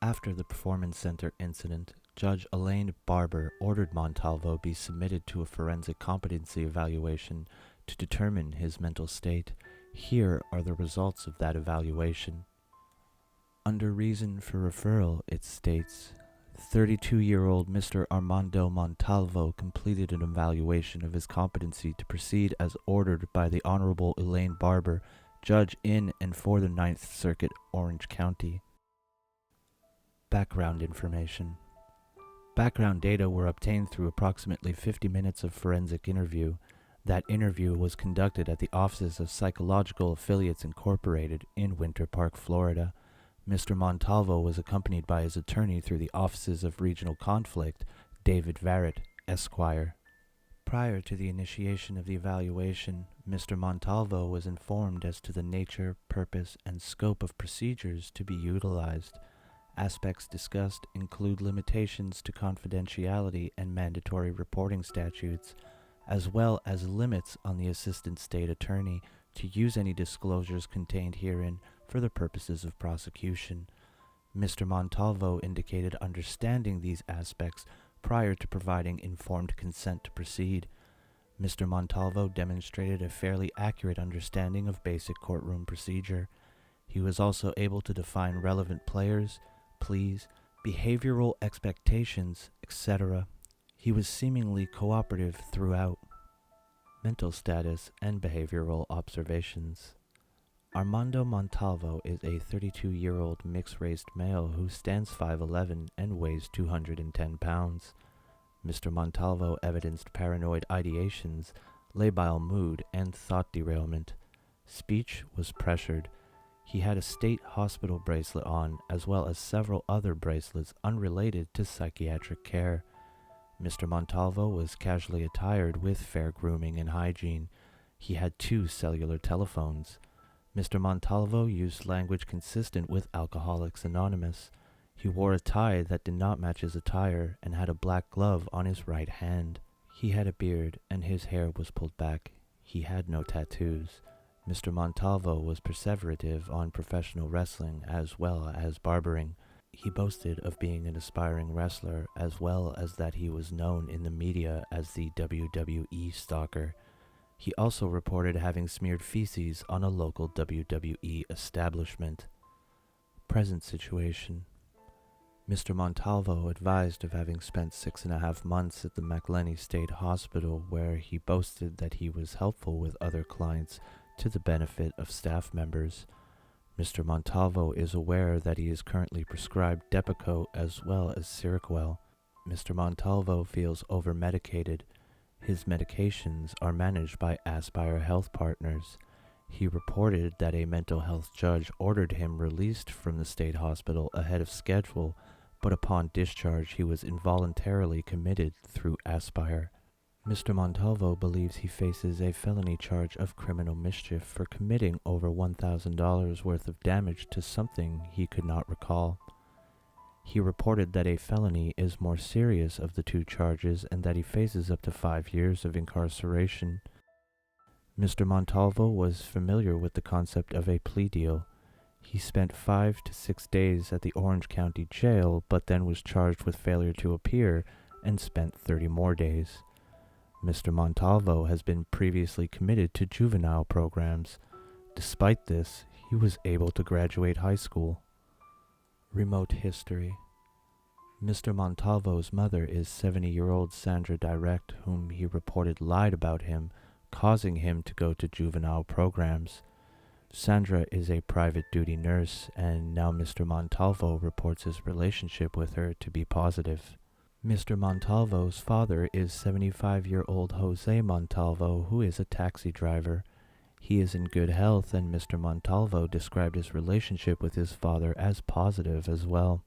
After the Performance Center incident, Judge Elaine Barber ordered Montalvo be submitted to a forensic competency evaluation to determine his mental state. Here are the results of that evaluation. Under reason for referral, it states, 32-year-old Mr. Armando Montalvo completed an evaluation of his competency to proceed as ordered by the Honorable Elaine Barber, Judge in and for the Ninth Circuit, Orange County. Background information. Background data were obtained through approximately 50 minutes of forensic interview. That interview was conducted at the offices of Psychological Affiliates Incorporated in Winter Park, Florida. Mr. Montalvo was accompanied by his attorney through the offices of Regional Conflict, David Varrett, Esquire. Prior to the initiation of the evaluation, Mr. Montalvo was informed as to the nature, purpose, and scope of procedures to be utilized. Aspects discussed include limitations to confidentiality and mandatory reporting statutes, as well as limits on the Assistant State Attorney to use any disclosures contained herein for the purposes of prosecution. Mr. Montalvo indicated understanding these aspects prior to providing informed consent to proceed. Mr. Montalvo demonstrated a fairly accurate understanding of basic courtroom procedure. He was also able to define relevant players, pleas, behavioral expectations, etc. He was seemingly cooperative throughout. Mental status and behavioral observations. Armando Montalvo is a 32-year-old mixed-raced male who stands 5'11" and weighs 210 pounds. Mr. Montalvo evidenced paranoid ideations, labile mood, and thought derailment. Speech was pressured. He had a state hospital bracelet on, as well as several other bracelets unrelated to psychiatric care. Mr. Montalvo was casually attired with fair grooming and hygiene. He had 2 cellular telephones. Mr. Montalvo used language consistent with Alcoholics Anonymous. He wore a tie that did not match his attire and had a black glove on his right hand. He had a beard and his hair was pulled back. He had no tattoos. Mr. Montalvo was perseverative on professional wrestling as well as barbering. He boasted of being an aspiring wrestler as well as that he was known in the media as the WWE stalker. He also reported having smeared feces on a local WWE establishment. Present situation. Mr. Montalvo advised of having spent 6.5 months at the McLenny State Hospital, where he boasted that he was helpful with other clients to the benefit of staff members. Mr. Montalvo is aware that he is currently prescribed Depakote as well as Seroquel. Mr. Montalvo feels over-medicated. His medications are managed by Aspire Health Partners. He reported that a mental health judge ordered him released from the state hospital ahead of schedule, but upon discharge he was involuntarily committed through Aspire. Mr. Montalvo believes he faces a felony charge of criminal mischief for committing over $1,000 worth of damage to something he could not recall. He reported that a felony is more serious of the 2 charges and that he faces up to 5 years of incarceration. Mr. Montalvo was familiar with the concept of a plea deal. He spent 5 to 6 days at the Orange County Jail, but then was charged with failure to appear and spent 30 more days. Mr. Montalvo has been previously committed to juvenile programs. Despite this, he was able to graduate high school. Remote history. Mr. Montalvo's mother is 70-year-old Sandra Direct, whom he reported lied about him, causing him to go to juvenile programs. Sandra is a private duty nurse, and now Mr. Montalvo reports his relationship with her to be positive. Mr. Montalvo's father is 75-year-old Jose Montalvo, who is a taxi driver. He is in good health, and Mr. Montalvo described his relationship with his father as positive as well,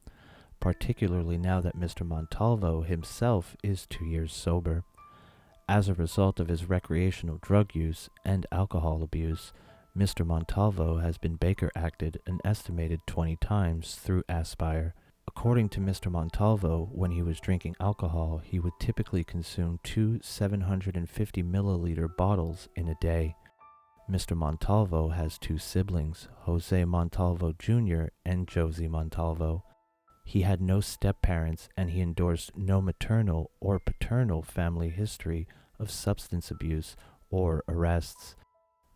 particularly now that Mr. Montalvo himself is 2 years sober. As a result of his recreational drug use and alcohol abuse, Mr. Montalvo has been Baker acted an estimated 20 times through Aspire. According to Mr. Montalvo, when he was drinking alcohol, he would typically consume 2 750-milliliter bottles in a day. Mr. Montalvo has 2 siblings, Jose Montalvo Jr. and Josie Montalvo. He had no step-parents, and he endorsed no maternal or paternal family history of substance abuse or arrests.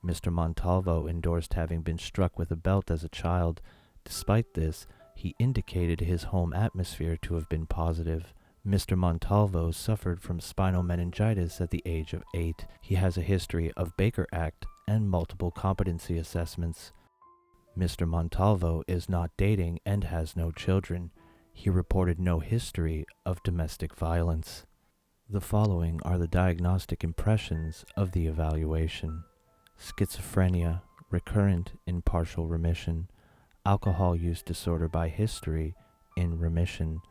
Mr. Montalvo endorsed having been struck with a belt as a child. Despite this, he indicated his home atmosphere to have been positive. Mr. Montalvo suffered from spinal meningitis at the age of 8. He has a history of Baker Act and multiple competency assessments. Mr. Montalvo is not dating and has no children. He reported no history of domestic violence. The following are the diagnostic impressions of the evaluation: schizophrenia, recurrent in partial remission; alcohol use disorder by history, in remission;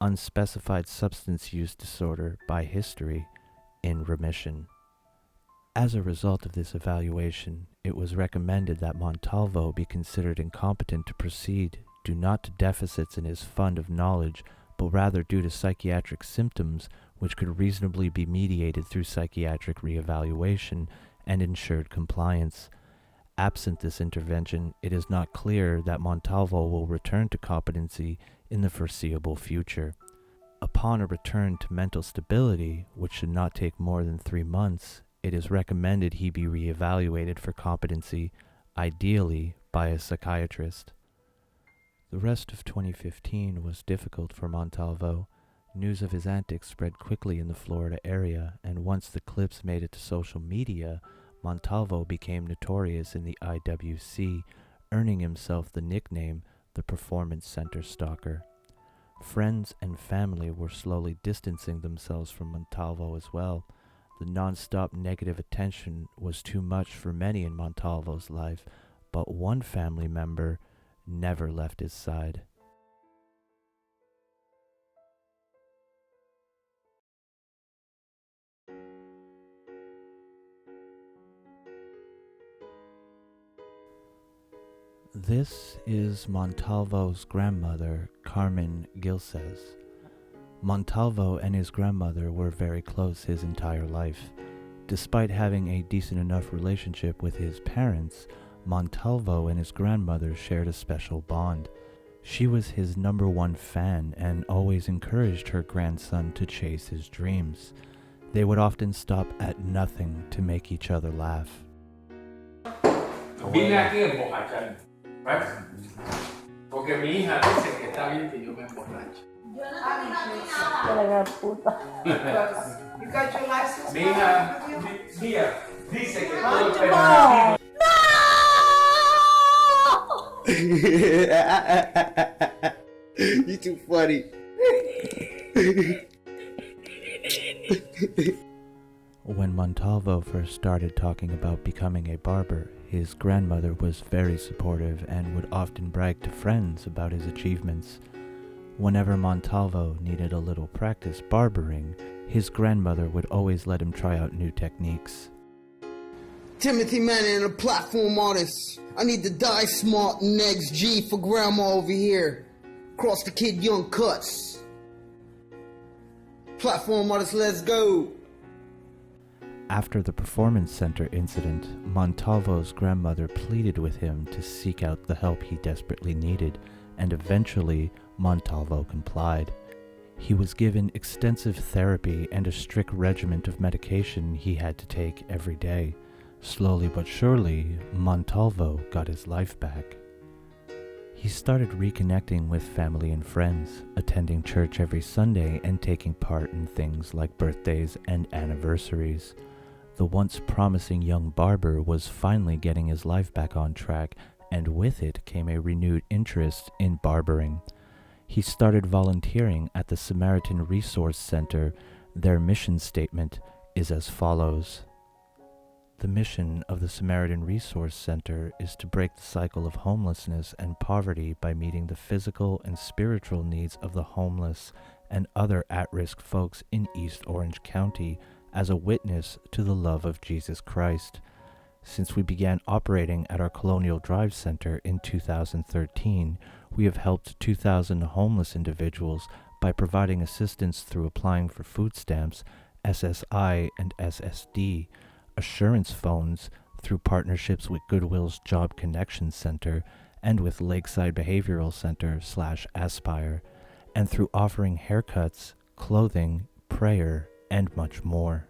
unspecified substance use disorder by history, in remission. As a result of this evaluation, it was recommended that Montalvo be considered incompetent to proceed, due not to deficits in his fund of knowledge, but rather due to psychiatric symptoms which could reasonably be mediated through psychiatric reevaluation and ensured compliance. Absent this intervention, it is not clear that Montalvo will return to competency in the foreseeable future. Upon a return to mental stability, which should not take more than 3 months, it is recommended he be reevaluated for competency, ideally by a psychiatrist. The rest of 2015 was difficult for Montalvo. News of his antics spread quickly in the Florida area, and once the clips made it to social media, Montalvo became notorious in the IWC, earning himself the nickname the Performance Center Stalker. Friends and family were slowly distancing themselves from Montalvo as well. The non-stop negative attention was too much for many in Montalvo's life, but one family member never left his side. This is Montalvo's grandmother, Carmen Gilces. Montalvo and his grandmother were very close his entire life. Despite having a decent enough relationship with his parents, Montalvo and his grandmother shared a special bond. She was his #1 fan and always encouraged her grandson to chase his dreams. They would often stop at nothing to make each other laugh. Vine aquí a emborracharme, ¿vale? Porque mi hija dice que está bien que yo me emborrache. Yo no tengo nada. Puta. You got your license? Mi hija dice que todo es permitido. You too funny. When Montalvo first started talking about becoming a barber, his grandmother was very supportive and would often brag to friends about his achievements. Whenever Montalvo needed a little practice barbering, his grandmother would always let him try out new techniques. Timothy Manning, a platform artist. I need to die smart and next G for grandma over here. Cross the kid young cuts. Platform artist, let's go. After the Performance Center incident, Montalvo's grandmother pleaded with him to seek out the help he desperately needed, and eventually Montalvo complied. He was given extensive therapy and a strict regimen of medication he had to take every day. Slowly but surely, Montalvo got his life back. He started reconnecting with family and friends, attending church every Sunday and taking part in things like birthdays and anniversaries. The once promising young barber was finally getting his life back on track, and with it came a renewed interest in barbering. He started volunteering at the Samaritan Resource Center. Their mission statement is as follows. The mission of the Samaritan Resource Center is to break the cycle of homelessness and poverty by meeting the physical and spiritual needs of the homeless and other at-risk folks in East Orange County as a witness to the love of Jesus Christ. Since we began operating at our Colonial Drive Center in 2013, we have helped 2,000 homeless individuals by providing assistance through applying for food stamps, SSI and SSD, assurance phones through partnerships with Goodwill's Job Connection Center, and with Lakeside Behavioral Center / Aspire, and through offering haircuts, clothing, prayer, and much more.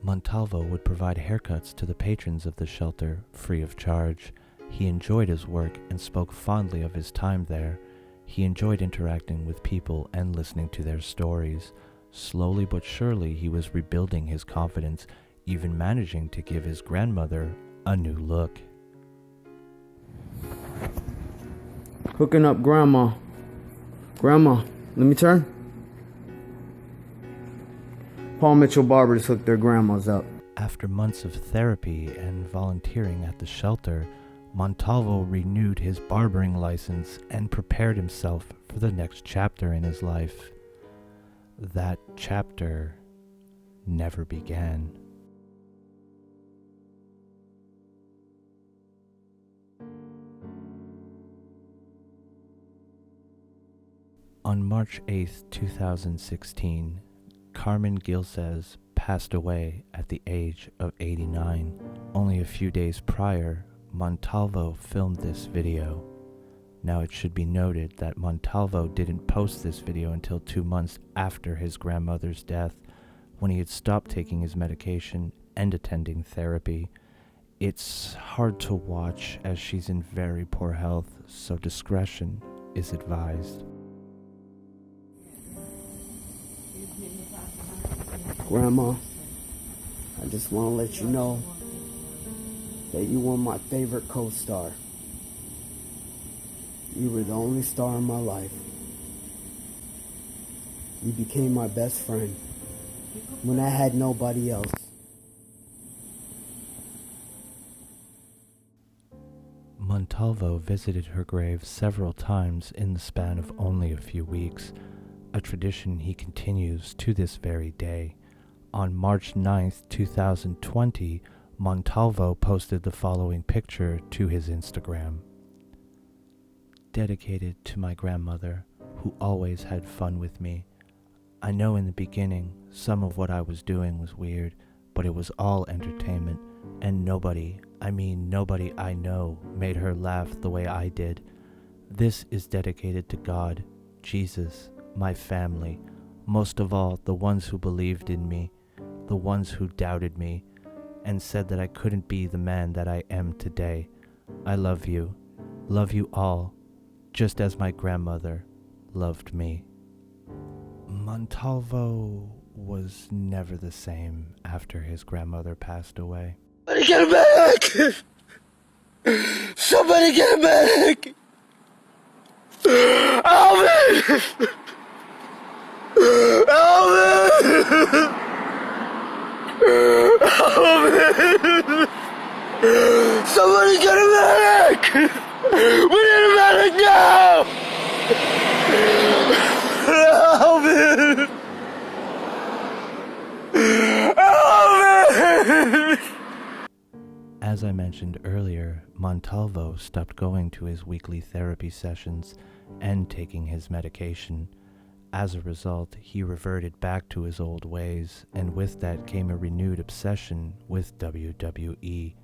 Montalvo would provide haircuts to the patrons of the shelter free of charge. He enjoyed his work and spoke fondly of his time there. He enjoyed interacting with people and listening to their stories. Slowly but surely, he was rebuilding his confidence, even managing to give his grandmother a new look. Hooking up Grandma. Grandma, let me turn. Paul Mitchell Barbers hooked their grandmas up. After months of therapy and volunteering at the shelter, Montalvo renewed his barbering license and prepared himself for the next chapter in his life. That chapter never began. On March 8, 2016, Carmen Gilces passed away at the age of 89. Only a few days prior, Montalvo filmed this video. Now it should be noted that Montalvo didn't post this video until 2 months after his grandmother's death, when he had stopped taking his medication and attending therapy. It's hard to watch as she's in very poor health, so discretion is advised. Grandma, I just want to let you know that you were my favorite co-star. You were the only star in my life. You became my best friend when I had nobody else. Montalvo visited her grave several times in the span of only a few weeks, a tradition he continues to this very day. On March 9th, 2020, Montalvo posted the following picture to his Instagram. Dedicated to my grandmother, who always had fun with me. I know in the beginning, some of what I was doing was weird, but it was all entertainment, and nobody I know made her laugh the way I did. This is dedicated to God, Jesus, my family, most of all, the ones who believed in me, the ones who doubted me, and said that I couldn't be the man that I am today. I love you all, just as my grandmother loved me. Montalvo was never the same after his grandmother passed away. Somebody get him back! Somebody get him back! Alvin! Alvin! Alvin! Somebody get him back! We need a medic now! Alvin! Alvin! As I mentioned earlier, Montalvo stopped going to his weekly therapy sessions and taking his medication. As a result, he reverted back to his old ways, and with that came a renewed obsession with WWE.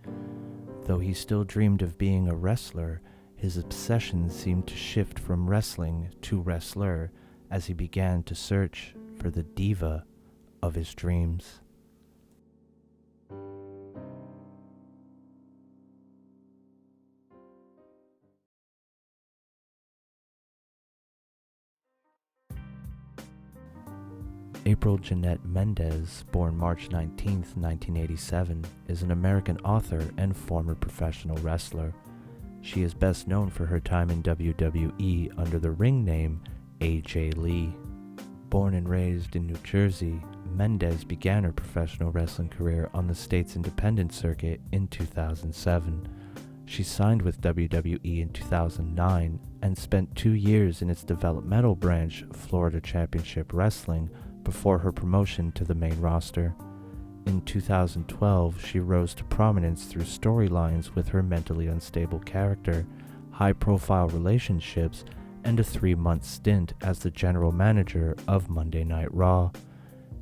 Though he still dreamed of being a wrestler, his obsession seemed to shift from wrestling to wrestler as he began to search for the diva of his dreams. April Jeanette Mendez, born March 19, 1987, is an American author and former professional wrestler. She is best known for her time in WWE under the ring name AJ Lee. Born and raised in New Jersey, Mendez began her professional wrestling career on the state's independent circuit in 2007. She signed with WWE in 2009 and spent 2 years in its developmental branch, Florida Championship Wrestling, before her promotion to the main roster. In 2012, she rose to prominence through storylines with her mentally unstable character, high-profile relationships, and a 3-month stint as the general manager of Monday Night Raw.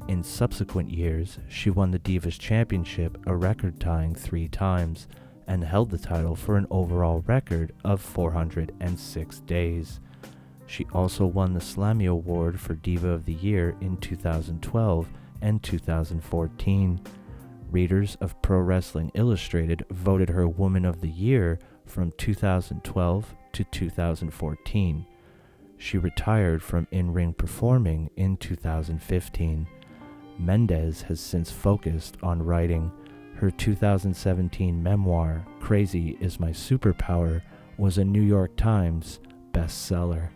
In subsequent years, she won the Divas Championship a record-tying 3 times, and held the title for an overall record of 406 days. She also won the Slammy Award for Diva of the Year in 2012 and 2014. Readers of Pro Wrestling Illustrated voted her Woman of the Year from 2012 to 2014. She retired from in-ring performing in 2015. Mendez has since focused on writing. Her 2017 memoir, Crazy Is My Superpower, was a New York Times bestseller.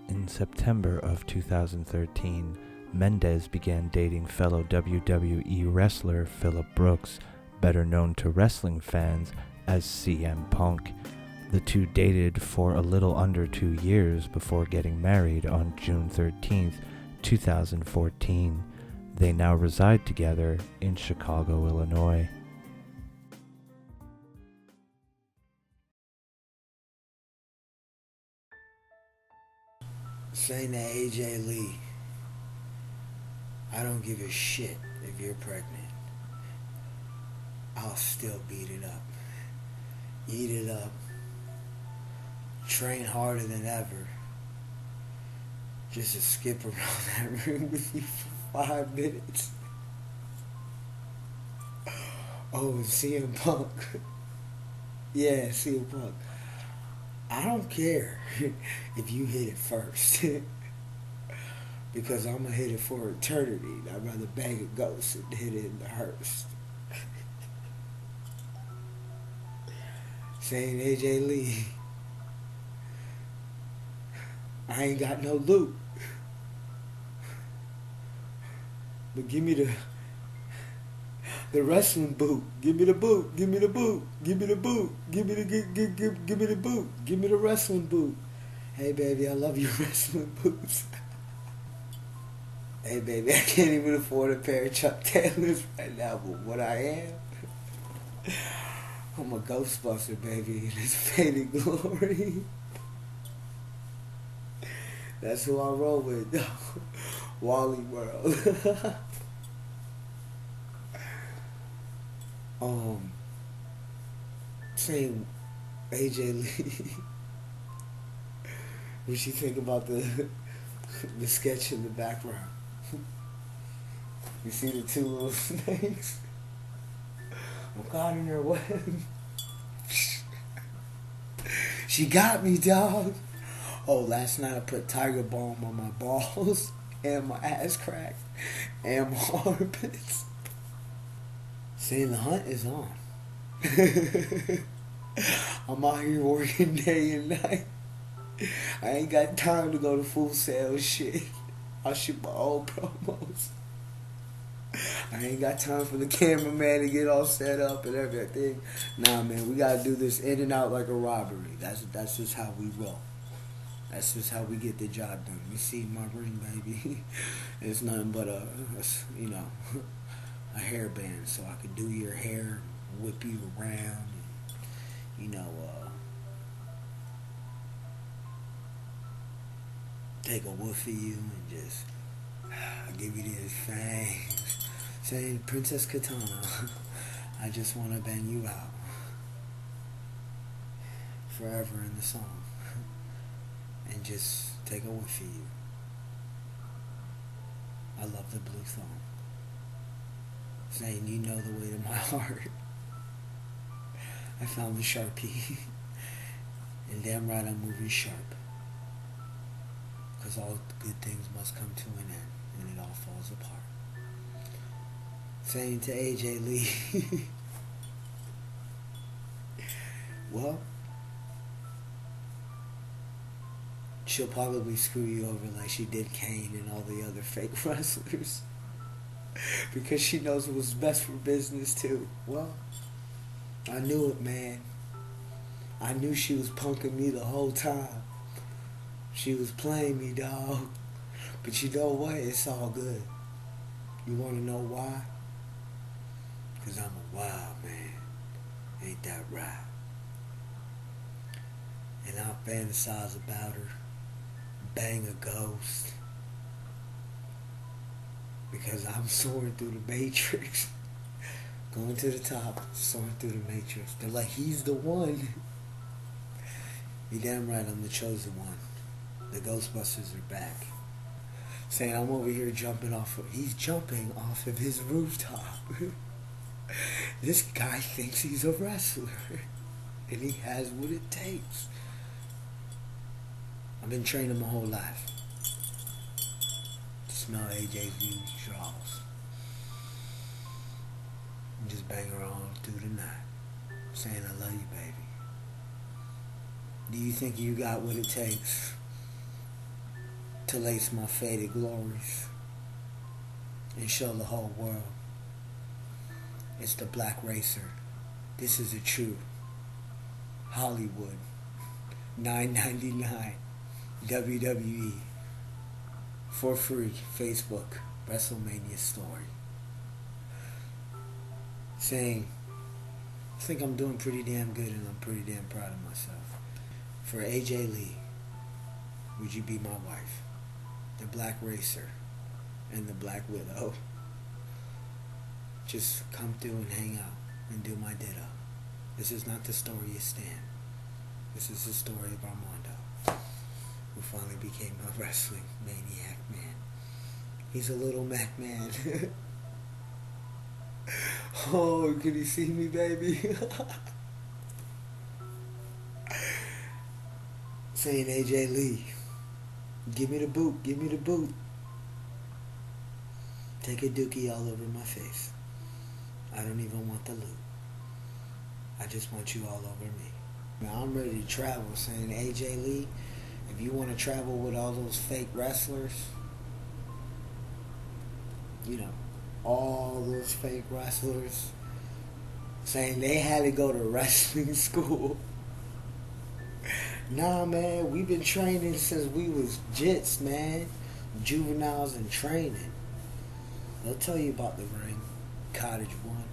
In September of 2013, Mendez began dating fellow WWE wrestler Phillip Brooks, better known to wrestling fans as CM Punk. The two dated for a little under 2 years before getting married on June 13, 2014. They now reside together in Chicago, Illinois. Saying to AJ Lee, I don't give a shit if you're pregnant. I'll still beat it up. Eat it up. Train harder than ever. Just to skip around that ring with you for 5 minutes. Oh, and CM Punk. Yeah, CM Punk. I don't care if you hit it first. Because I'm going to hit it for eternity. I'd rather bang a ghost and hit it in the hearse. Saying AJ Lee, I ain't got no loot. But give me the wrestling boot. Give me the boot. Give me the boot. Give me the boot. Give me the give me the boot. Give me the wrestling boot. Hey baby, I love your wrestling boots. Hey baby, I can't even afford a pair of Chuck Taylors right now, but what I am, I'm a Ghostbuster, baby, in this fading glory. That's who I roll with, Wally World. Saying AJ Lee, what you think about the sketch in the background? You see the two little snakes? I'm caught in her web. She got me, dog. Oh, last night I put Tiger Balm on my balls and my ass crack and my armpits. Saying the hunt is on. I'm out here working day and night. I ain't got time to go to Full Sail shit. I shoot my old promos. I ain't got time for the cameraman to get all set up and everything. Nah, man, we gotta do this in and out like a robbery. That's just how we roll. That's just how we get the job done. You see my ring, baby? It's nothing but a hairband, so I could do your hair, whip you around, and, take a woof of you and just give you these fangs. Saying, Princess Katana, I just want to bang you out. Forever in the song. And just take a whiff of you. I love the blue thong. Saying, you know the way to my heart. I found the Sharpie. And damn right I'm moving sharp. Because all good things must come to an end. And it all falls apart. Saying to AJ Lee, well, she'll probably screw you over like she did Kane and all the other fake wrestlers. Because she knows what's best for business too. Well, I knew it, man. I knew she was punking me the whole time. She was playing me, dog. But you know what? It's all good. You want to know why? Because I'm a wild man. Ain't that right? And I fantasize about her. Bang a ghost. Because I'm soaring through the matrix. going to the top, soaring through the matrix. They're like, he's the one. You damn right, I'm the chosen one. The Ghostbusters are back. Saying I'm over here jumping he's jumping off of his rooftop. This guy thinks he's a wrestler. And he has what it takes. I've been training my whole life to smell AJ's new draws. And just bang her on through the night. Saying I love you, baby. Do you think you got what it takes to lace my faded glories and show the whole world it's the Black Racer? This is a true Hollywood $9.99 WWE for free Facebook WrestleMania story. Saying, I think I'm doing pretty damn good and I'm pretty damn proud of myself. For AJ Lee, would you be my wife? The Black Racer and the Black Widow. Just come through and hang out and do my ditto. This is not the story of Stan. This is the story of Armando, who finally became a wrestling maniac man. He's a little Mac man. Oh, can you see me, baby? Saying, AJ Lee, give me the boot, give me the boot. Take a dookie all over my face. I don't even want the loot. I just want you all over me. Now I'm ready to travel. Saying, AJ Lee, if you want to travel with all those fake wrestlers, you know, all those fake wrestlers, saying they had to go to wrestling school. Nah, man, we've been training since we was jits, man. Juveniles in training. They'll tell you about the ring, Cottage One.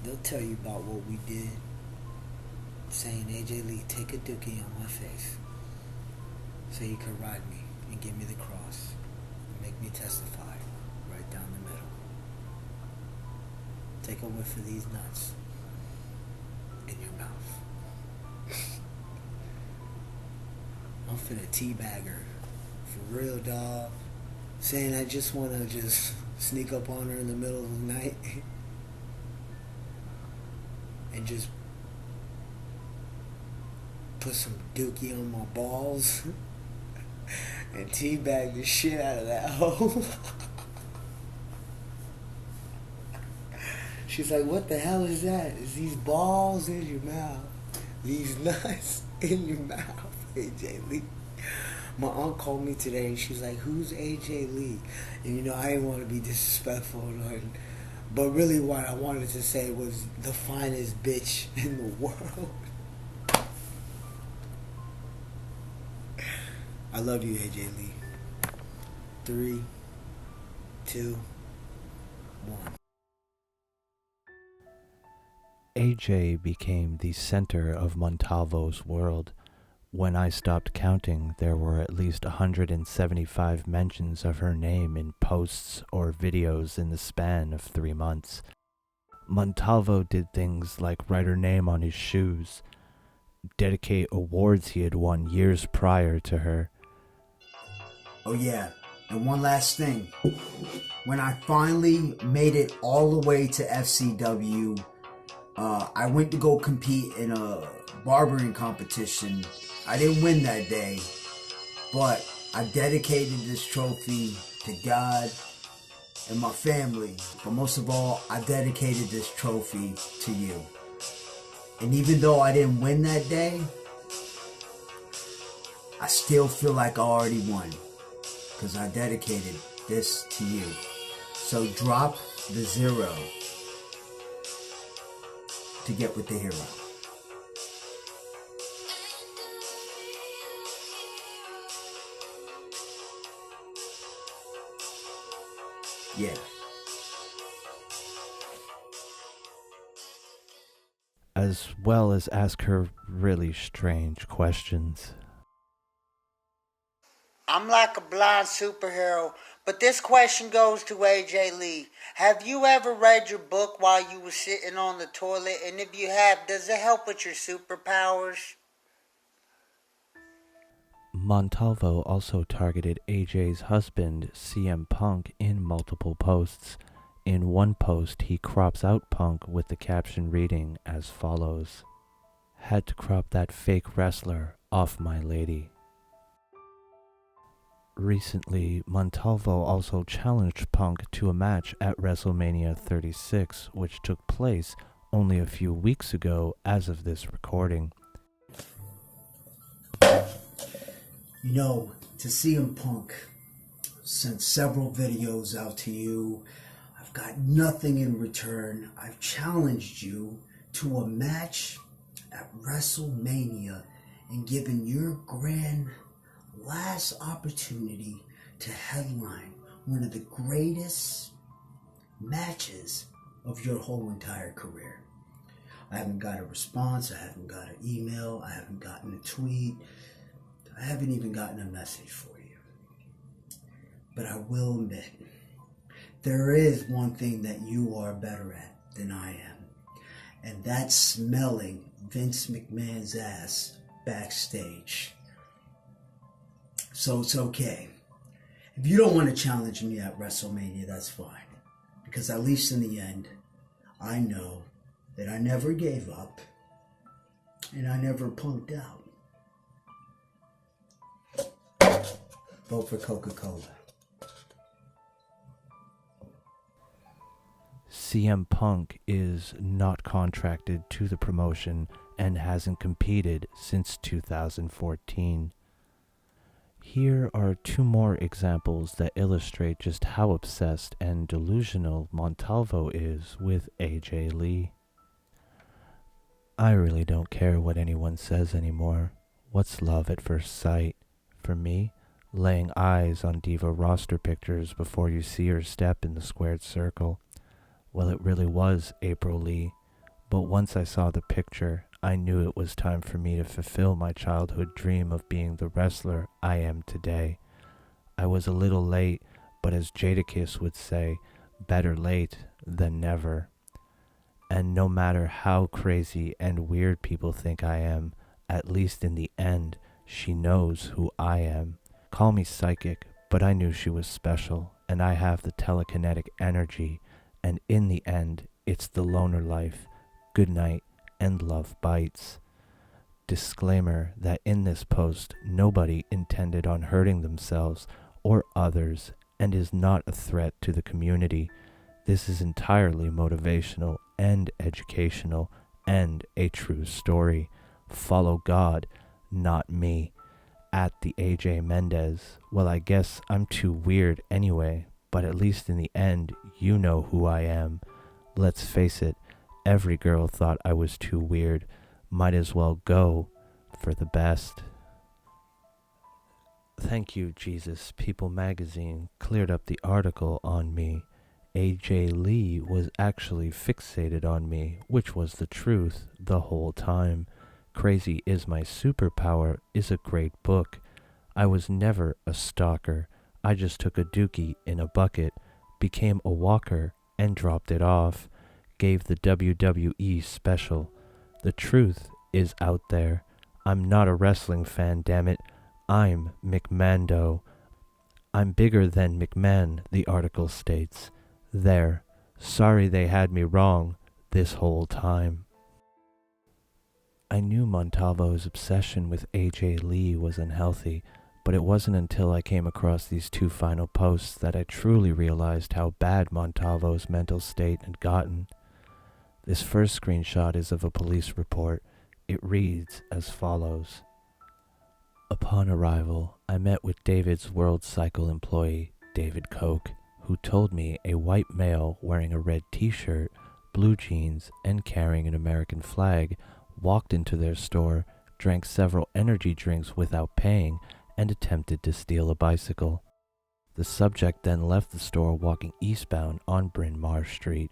They'll tell you about what we did. Saying, AJ Lee, take a dookie on my face so you can ride me and give me the cross and make me testify right down the middle. Take a whiff of these nuts in your mouth. I'm finna teabag her. For real, dog. Saying I just want to just sneak up on her in the middle of the night and just put some dookie on my balls and teabag the shit out of that hoe. She's like, what the hell is that? Is these balls in your mouth? These nuts in your mouth? AJ Lee. My aunt called me today and she's like, who's AJ Lee? And you know, I didn't want to be disrespectful, but really what I wanted to say was the finest bitch in the world. I love you, AJ Lee. 3, 2, 1. AJ became the center of Montalvo's world. When I stopped counting, there were at least 175 mentions of her name in posts or videos in the span of 3 months. Montalvo did things like write her name on his shoes, dedicate awards he had won years prior to her. Oh yeah, and one last thing. When I finally made it all the way to FCW, I went to go compete in a barbering competition. I didn't win that day, but I dedicated this trophy to God and my family. But most of all, I dedicated this trophy to you. And even though I didn't win that day, I still feel like I already won, because I dedicated this to you. So drop the 0 to get with the hero. Yeah. As well as ask her really strange questions. I'm like a blind superhero, but this question goes to AJ Lee. Have you ever read your book while you were sitting on the toilet? And if you have, does it help with your superpowers? Montalvo also targeted AJ's husband, CM Punk, in multiple posts. In one post, he crops out Punk with the caption reading as follows: "Had to crop that fake wrestler off my lady." Recently, Montalvo also challenged Punk to a match at WrestleMania 36, which took place only a few weeks ago as of this recording. You know, to CM Punk sent several videos out to you. I've got nothing in return. I've challenged you to a match at WrestleMania and given your grand last opportunity to headline one of the greatest matches of your whole entire career. I haven't got a response. I haven't got an email. I haven't gotten a tweet. I haven't even gotten a message for you. But I will admit, there is one thing that you are better at than I am, and that's smelling Vince McMahon's ass backstage. So it's okay. If you don't want to challenge me at WrestleMania, that's fine. Because at least in the end, I know that I never gave up and I never punked out. Vote for Coca-Cola. CM Punk is not contracted to the promotion and hasn't competed since 2014. Here are two more examples that illustrate just how obsessed and delusional Montalvo is with AJ Lee. "I really don't care what anyone says anymore. What's love at first sight? For me, laying eyes on diva roster pictures before you see her step in the squared circle. Well, it really was April Lee, but once I saw the picture, I knew it was time for me to fulfill my childhood dream of being the wrestler I am today. I was a little late, but as Jadakiss would say, better late than never. And no matter how crazy and weird people think I am, at least in the end, she knows who I am. Call me psychic, but I knew she was special, and I have the telekinetic energy, and in the end, it's the loner life. Good night, and love bites." Disclaimer that in this post, nobody intended on hurting themselves or others and is not a threat to the community. This is entirely motivational and educational and a true story. Follow God, not me. At the AJ Mendez. Well, I guess I'm too weird anyway, but at least in the end, you know who I am. Let's face it, every girl thought I was too weird. Might as well go for the best. Thank you, Jesus. People magazine cleared up the article on me. AJ Lee was actually fixated on me, which was the truth the whole time. Crazy is My Superpower is a great book. I was never a stalker. I just took a dookie in a bucket, became a walker, and dropped it off. Gave the WWE special. The truth is out there. I'm not a wrestling fan, damn it. I'm McMando. I'm bigger than McMahon, the article states. There. Sorry they had me wrong this whole time. I knew Montalvo's obsession with AJ Lee was unhealthy, but it wasn't until I came across these two final posts that I truly realized how bad Montalvo's mental state had gotten. This first screenshot is of a police report. It reads as follows. Upon arrival, I met with David's World Cycle employee, David Koch, who told me a white male wearing a red t-shirt, blue jeans, and carrying an American flag walked into their store, drank several energy drinks without paying, and attempted to steal a bicycle. The subject then left the store walking eastbound on Bryn Mawr Street.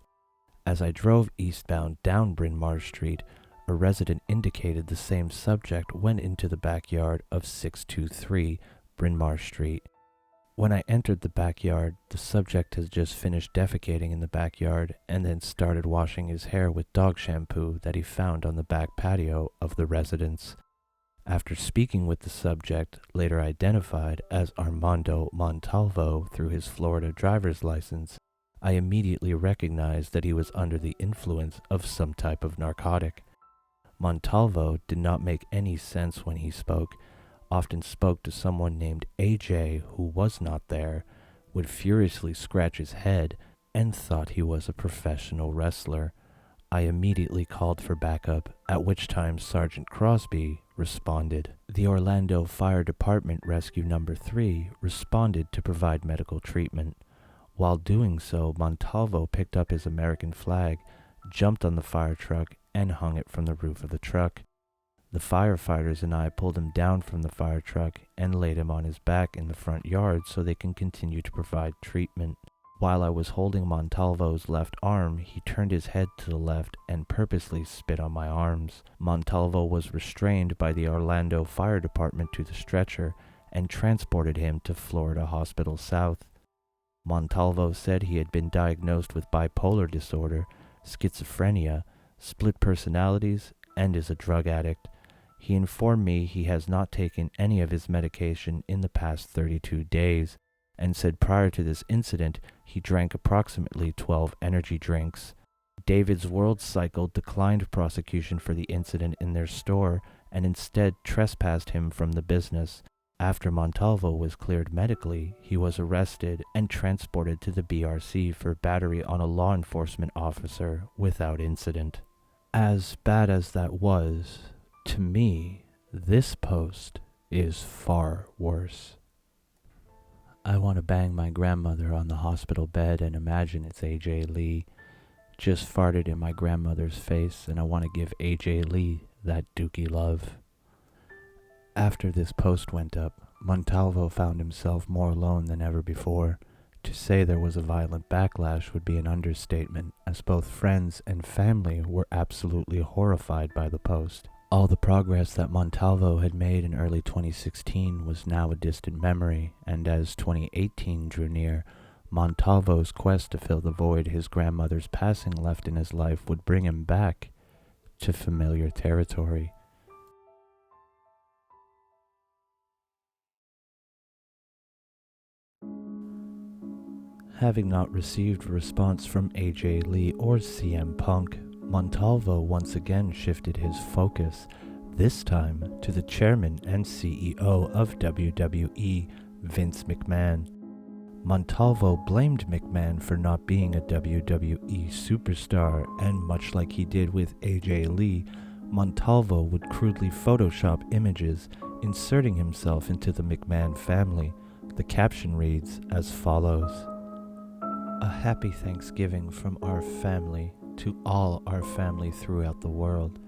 As I drove eastbound down Bryn Mawr Street, a resident indicated the same subject went into the backyard of 623 Bryn Mawr Street. When I entered the backyard, the subject had just finished defecating in the backyard and then started washing his hair with dog shampoo that he found on the back patio of the residence. After speaking with the subject, later identified as Armando Montalvo through his Florida driver's license, I immediately recognized that he was under the influence of some type of narcotic. Montalvo did not make any sense when he spoke, often spoke to someone named AJ who was not there, would furiously scratch his head, and thought he was a professional wrestler. I immediately called for backup, at which time Sergeant Crosby responded. The Orlando Fire Department Rescue Number 3 responded to provide medical treatment. While doing so, Montalvo picked up his American flag, jumped on the fire truck, and hung it from the roof of the truck. The firefighters and I pulled him down from the fire truck and laid him on his back in the front yard so they can continue to provide treatment. While I was holding Montalvo's left arm, he turned his head to the left and purposely spit on my arms. Montalvo was restrained by the Orlando Fire Department to the stretcher and transported him to Florida Hospital South. Montalvo said he had been diagnosed with bipolar disorder, schizophrenia, split personalities, and is a drug addict. He informed me he has not taken any of his medication in the past 32 days, and said prior to this incident he drank approximately 12 energy drinks. David's World Cycle declined prosecution for the incident in their store and instead trespassed him from the business. After Montalvo was cleared medically, he was arrested and transported to the BRC for battery on a law enforcement officer without incident. As bad as that was, to me, this post is far worse. I want to bang my grandmother on the hospital bed and imagine it's AJ Lee. Just farted in my grandmother's face, and I want to give AJ Lee that dookie love. After this post went up, Montalvo found himself more alone than ever before. To say there was a violent backlash would be an understatement, as both friends and family were absolutely horrified by the post. All the progress that Montalvo had made in early 2016 was now a distant memory, and as 2018 drew near, Montalvo's quest to fill the void his grandmother's passing left in his life would bring him back to familiar territory. Having not received a response from AJ Lee or CM Punk, Montalvo once again shifted his focus, this time to the chairman and CEO of WWE, Vince McMahon. Montalvo blamed McMahon for not being a WWE superstar, and much like he did with AJ Lee, Montalvo would crudely Photoshop images, inserting himself into the McMahon family. The caption reads as follows: "A happy Thanksgiving from our family to all our family throughout the world.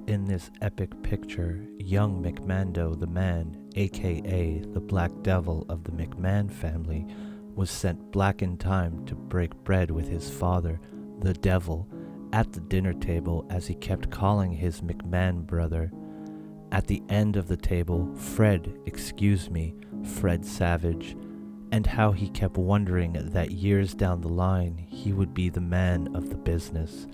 In this epic picture, young McMando the Man, aka the Black Devil of the McMahon family, was sent back in time to break bread with his father, the Devil, at the dinner table as he kept calling his McMahon brother. At the end of the table, Fred Savage, and how he kept wondering that years down the line he would be the man of the business,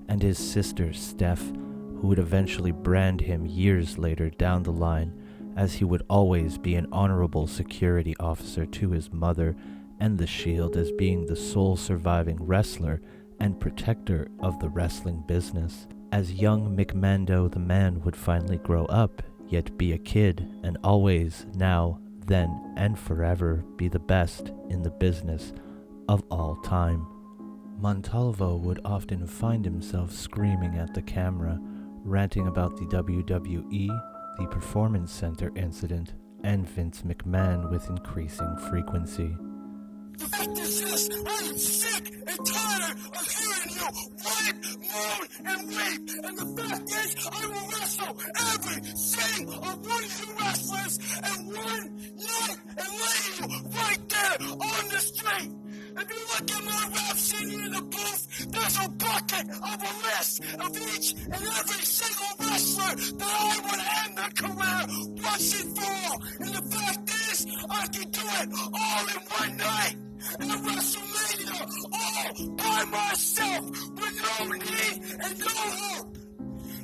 and his sister Steph, who would eventually brand him years later down the line, as he would always be an honorable security officer to his mother, and the Shield as being the sole surviving wrestler and protector of the wrestling business. As young McMando the Man would finally grow up, yet be a kid, and always, now, then, and forever be the best in the business of all time." Montalvo would often find himself screaming at the camera, ranting about the WWE, the Performance Center incident, and Vince McMahon with increasing frequency. The fact is this, I am sick and tired of hearing you whine, moan, and weep. And the fact is, I will wrestle every single one of you wrestlers and one night and lay you right there on the street. If you look at my rap sheet in the booth, there's a bucket of a list of each and every single wrestler that I would end their career once and for all. And the fact is, I I can do it all in one night at WrestleMania, all by myself, with no need and no hope.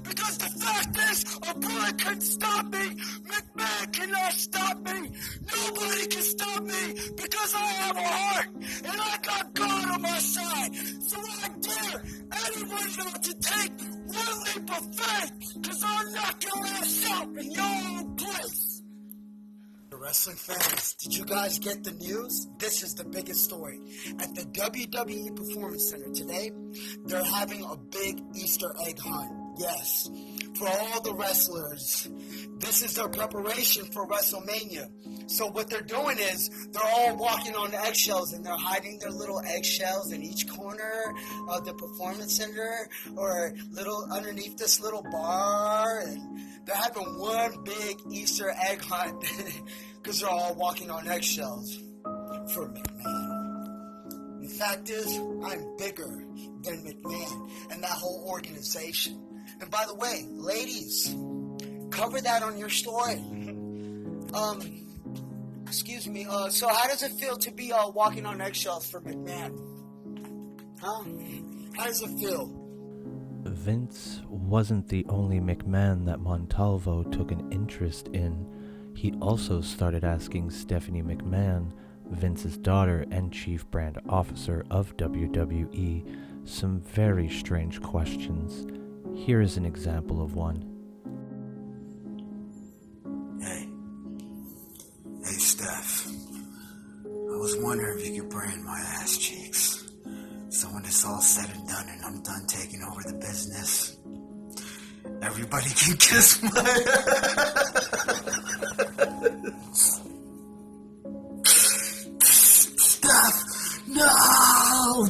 Because the fact is, a bullet couldn't stop me. McMahon cannot stop me. Nobody can stop me because I have a heart and I got God on my side. So I dare anyone not to take one leap of faith, because I'll knock your ass out in your own place. Wrestling fans, did you guys get the news? This is the biggest story. At the WWE Performance Center today, they're having a big Easter egg hunt. Yes, for all the wrestlers. This is their preparation for WrestleMania. So what they're doing is they're all walking on eggshells, and they're hiding their little eggshells in each corner of the Performance Center or little underneath this little bar, and they're having one big Easter egg hunt because they're all walking on eggshells for McMahon. The fact is, I'm bigger than McMahon and that whole organization. And by the way, ladies, cover that on your story. Excuse me. So how does it feel to be walking on eggshells for McMahon? Huh? How does it feel? Vince wasn't the only McMahon that Montalvo took an interest in. He also started asking Stephanie McMahon, Vince's daughter and chief brand officer of WWE, some very strange questions. Here is an example of one. Hey, Steph. I was wondering if you could brand my ass cheeks. So when it's all said and done and I'm done taking over the business, everybody can kiss my ass. Steph, no!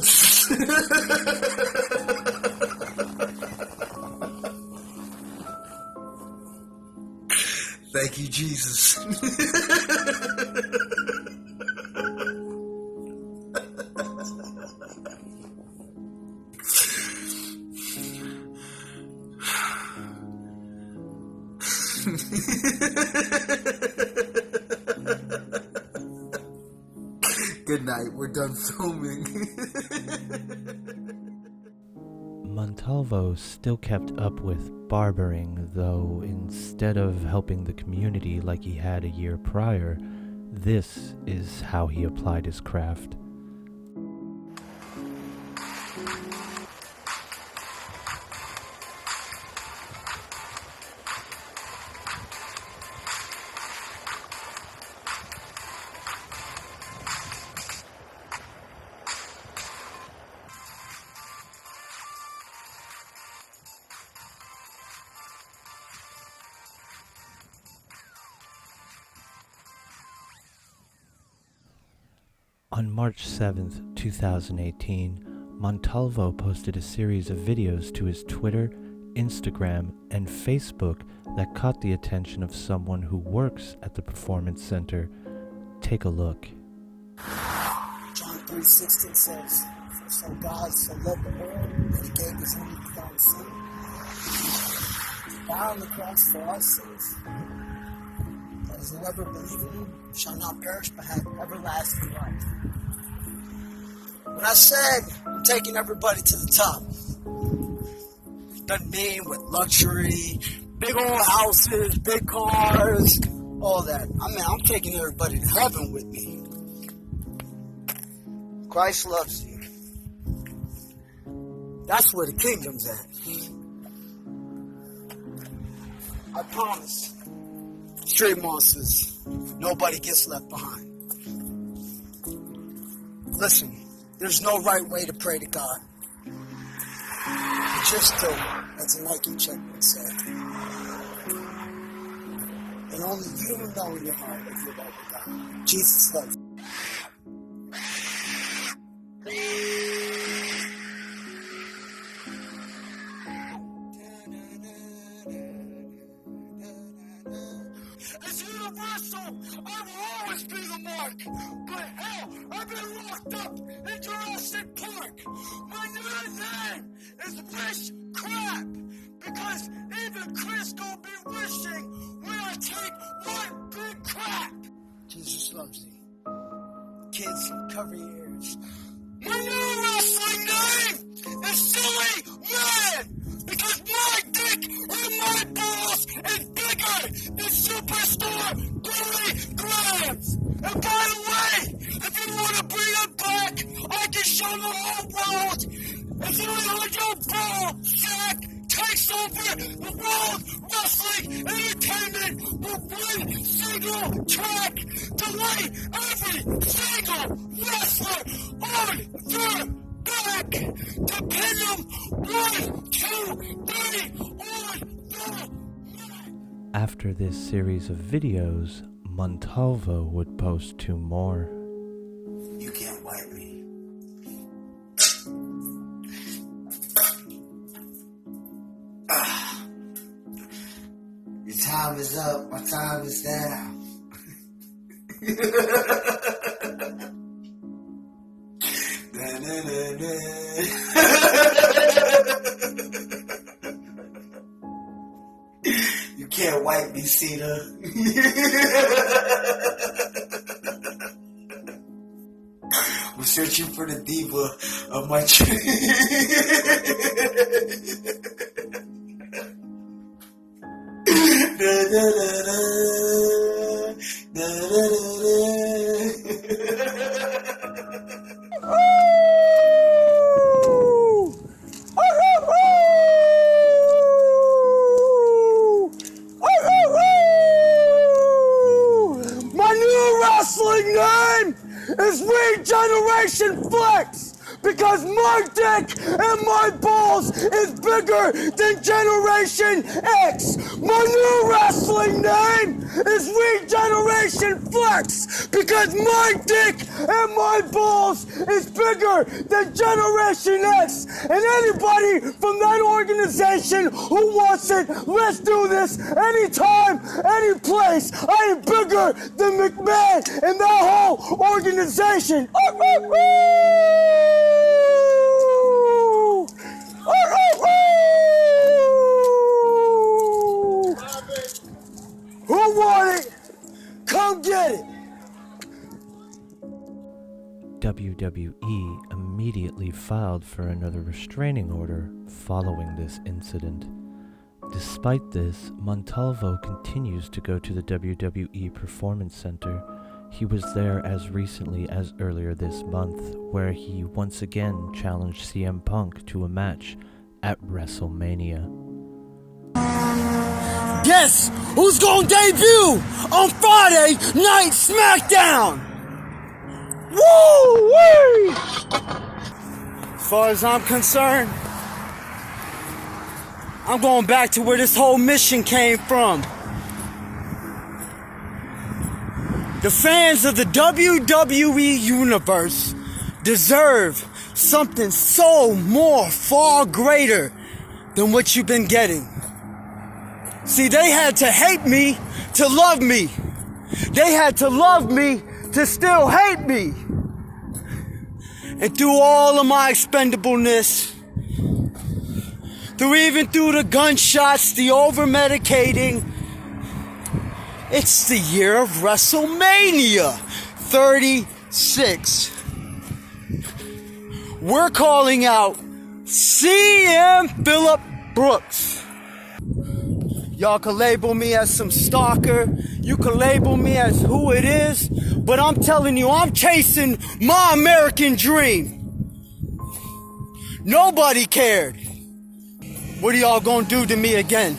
Thank you, Jesus. Good night, we're done filming. Montalvo still kept up with barbering, though instead of helping the community like he had a year prior, this is how he applied his craft. On March 7th, 2018, Montalvo posted a series of videos to his Twitter, Instagram, and Facebook that caught the attention of someone who works at the Performance Center. Take a look. John 3:16 says, "For so God so loved the world that he gave his only begotten Son, to die on the cross for our sins. That is, whoever believes in him shall not perish but have everlasting life." When I said I'm taking everybody to the top, doesn't mean with luxury, big old houses, big cars, all that. I mean, I'm taking everybody to heaven with me. Christ loves you. That's where the kingdom's at. I promise. Street monsters, nobody gets left behind. Listen, there's no right way to pray to God. Just do it, as a Nike check would say. And only you know in your heart if you're right with God. Jesus loves you. As universal, I will always be the mark. But hell, I've been locked up in Jurassic Park. My new name is Fish Crap. Because even Chris gon' be wishing when I take one big crap. Jesus Slumsy. Kids, cover your ears. My new wrestling name is Silly Man! Because my dick and my balls is bigger than Superstar Billy Grahams! And by the way, if you want to bring it back, I can show the whole world if you let your ball sack takes over the World Wrestling Entertainment with one single track to lay every single wrestler on their back to pin them 1, 2, 3 on the mat. After this series of videos, Montalvo would post 2 more. You can't wipe me. Your time is up. My time is down. You can't wipe me, Cena. I'm searching for the diva of my tree. My new wrestling name is Regeneration Flex because my dick and my balls is bigger than Generation X. My new wrestling name is Regeneration Flex because my dick and my balls is bigger than Generation X. And anybody from that organization who wants it, let's do this anytime, any place. I am bigger than McMahon and that whole organization. Who want it? Come get it. WWE immediately filed for another restraining order following this incident. Despite this, Montalvo continues to go to the WWE Performance Center. He was there as recently as earlier this month, where he once again challenged CM Punk to a match at WrestleMania. Guess who's gonna debut on Friday Night SmackDown? Woo-wee! As far as I'm concerned, I'm going back to where this whole mission came from. The fans of the WWE Universe deserve something so more, far greater than what you've been getting. See, they had to hate me to love me. They had to love me to still hate me. And through all of my expendableness, through the gunshots, the over-medicating, it's the year of WrestleMania 36. We're calling out CM Phillip Brooks. Y'all can label me as some stalker. You can label me as who it is. But I'm telling you, I'm chasing my American dream. Nobody cared. What are y'all gonna do to me again?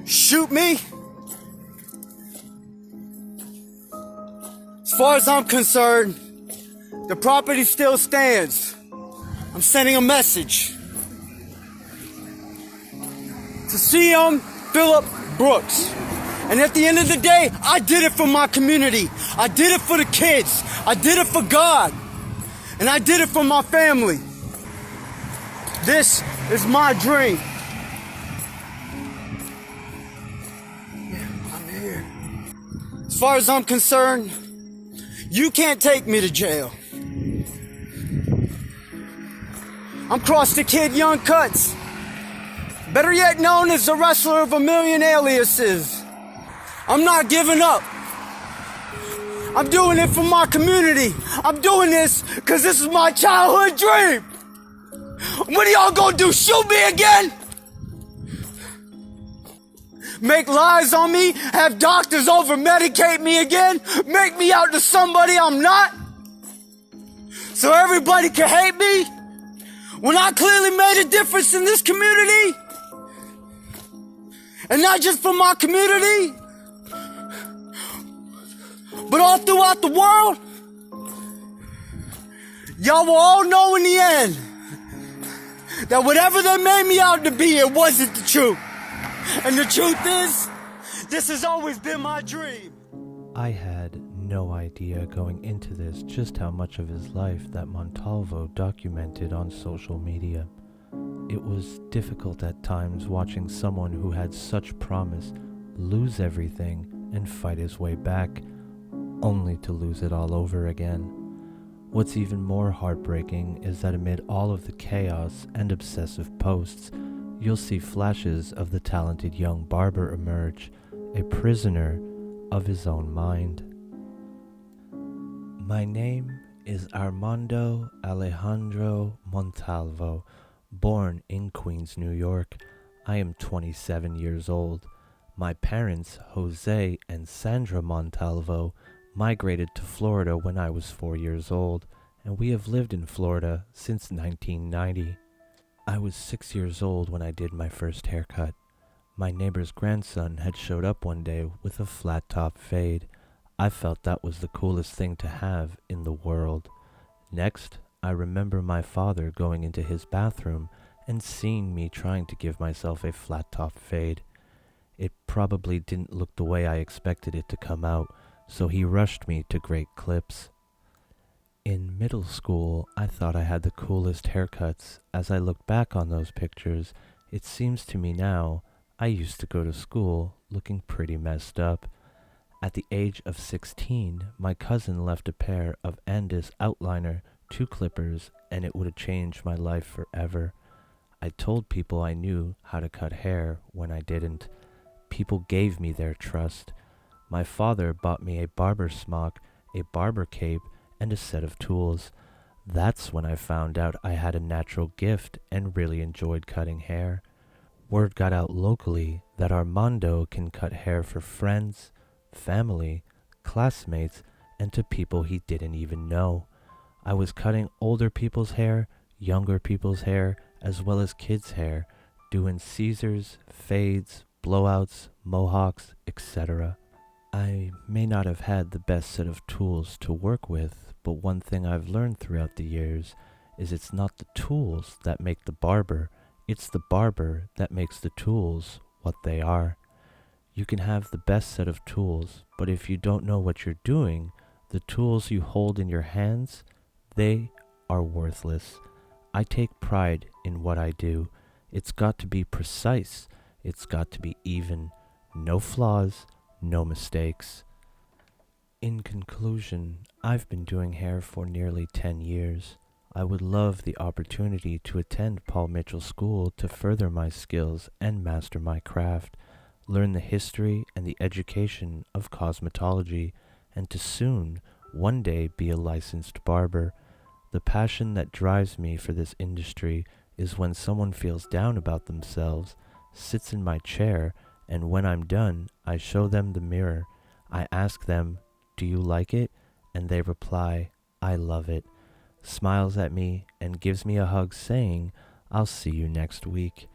Shoot me? As far as I'm concerned, the property still stands. I'm sending a message to CM Phillip Brooks. And at the end of the day, I did it for my community. I did it for the kids. I did it for God. And I did it for my family. This is my dream. Yeah, I'm here. As far as I'm concerned, you can't take me to jail. I'm Cross the Kid Young Cuts. Better yet known as the wrestler of a million aliases. I'm not giving up. I'm doing it for my community. I'm doing this because this is my childhood dream. What are y'all gonna do? Shoot me again? Make lies on me? Have doctors over medicate me again? Make me out to somebody I'm not? So everybody can hate me? When I clearly made a difference in this community? And not just for my community, but all throughout the world? Y'all will all know in the end that whatever they made me out to be, it wasn't the truth. And the truth is, this has always been my dream. I had no idea going into this just how much of his life that Montalvo documented on social media. It was difficult at times watching someone who had such promise lose everything and fight his way back, only to lose it all over again. What's even more heartbreaking is that amid all of the chaos and obsessive posts, you'll see flashes of the talented young barber emerge, a prisoner of his own mind. My name is Armando Alejandro Montalvo, born in Queens, New York. I am 27 years old. My parents, Jose and Sandra Montalvo, migrated to Florida when I was 4 years old, and we have lived in Florida since 1990. I was 6 years old when I did my first haircut. My neighbor's grandson had showed up one day with a flat top fade. I felt that was the coolest thing to have in the world. Next, I remember my father going into his bathroom and seeing me trying to give myself a flat top fade. It probably didn't look the way I expected it to come out, so he rushed me to great clips. In middle school, I thought I had the coolest haircuts. As I look back on those pictures, it seems to me now I used to go to school looking pretty messed up. At the age of 16, my cousin left a pair of Andis outliner, 2 clippers, and it would have changed my life forever. I told people I knew how to cut hair when I didn't. People gave me their trust. My father bought me a barber smock, a barber cape, and a set of tools. That's when I found out I had a natural gift and really enjoyed cutting hair. Word got out locally that Armando can cut hair for friends, family, classmates, and to people he didn't even know. I was cutting older people's hair, younger people's hair, as well as kids' hair, doing Caesars, fades, blowouts, mohawks, etc. I may not have had the best set of tools to work with, but one thing I've learned throughout the years is it's not the tools that make the barber, it's the barber that makes the tools what they are. You can have the best set of tools, but if you don't know what you're doing, the tools you hold in your hands, they are worthless. I take pride in what I do. It's got to be precise. It's got to be even. No flaws, no mistakes. In conclusion, I've been doing hair for nearly 10 years. I would love the opportunity to attend Paul Mitchell School to further my skills and master my craft, learn the history and the education of cosmetology, and to soon, one day, be a licensed barber. The passion that drives me for this industry is when someone feels down about themselves, sits in my chair, and when I'm done, I show them the mirror. I ask them, "Do you like it?" And they reply, "I love it," smiles at me, and gives me a hug saying, "I'll see you next week."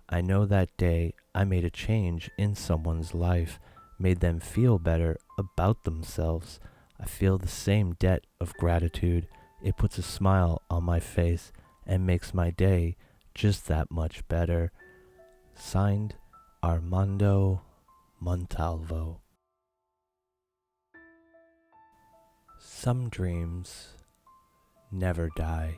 I know that day I made a change in someone's life, made them feel better about themselves. I feel the same debt of gratitude. It puts a smile on my face and makes my day just that much better. Signed, Armando Montalvo. Some dreams never die.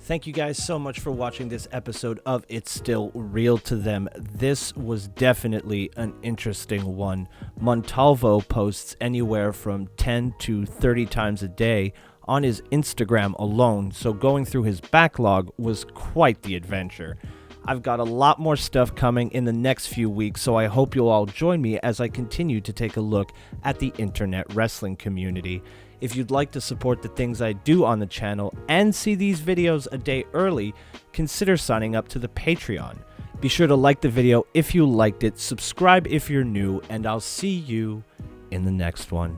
Thank you guys so much for watching this episode of It's Still Real to Them. This was definitely an interesting one. Montalvo posts anywhere from 10 to 30 times a day on his Instagram alone, so going through his backlog was quite the adventure. I've got a lot more stuff coming in the next few weeks, so I hope you'll all join me as I continue to take a look at the internet wrestling community. If you'd like to support the things I do on the channel and see these videos a day early, consider signing up to the Patreon. Be sure to like the video if you liked it, subscribe if you're new, and I'll see you in the next one.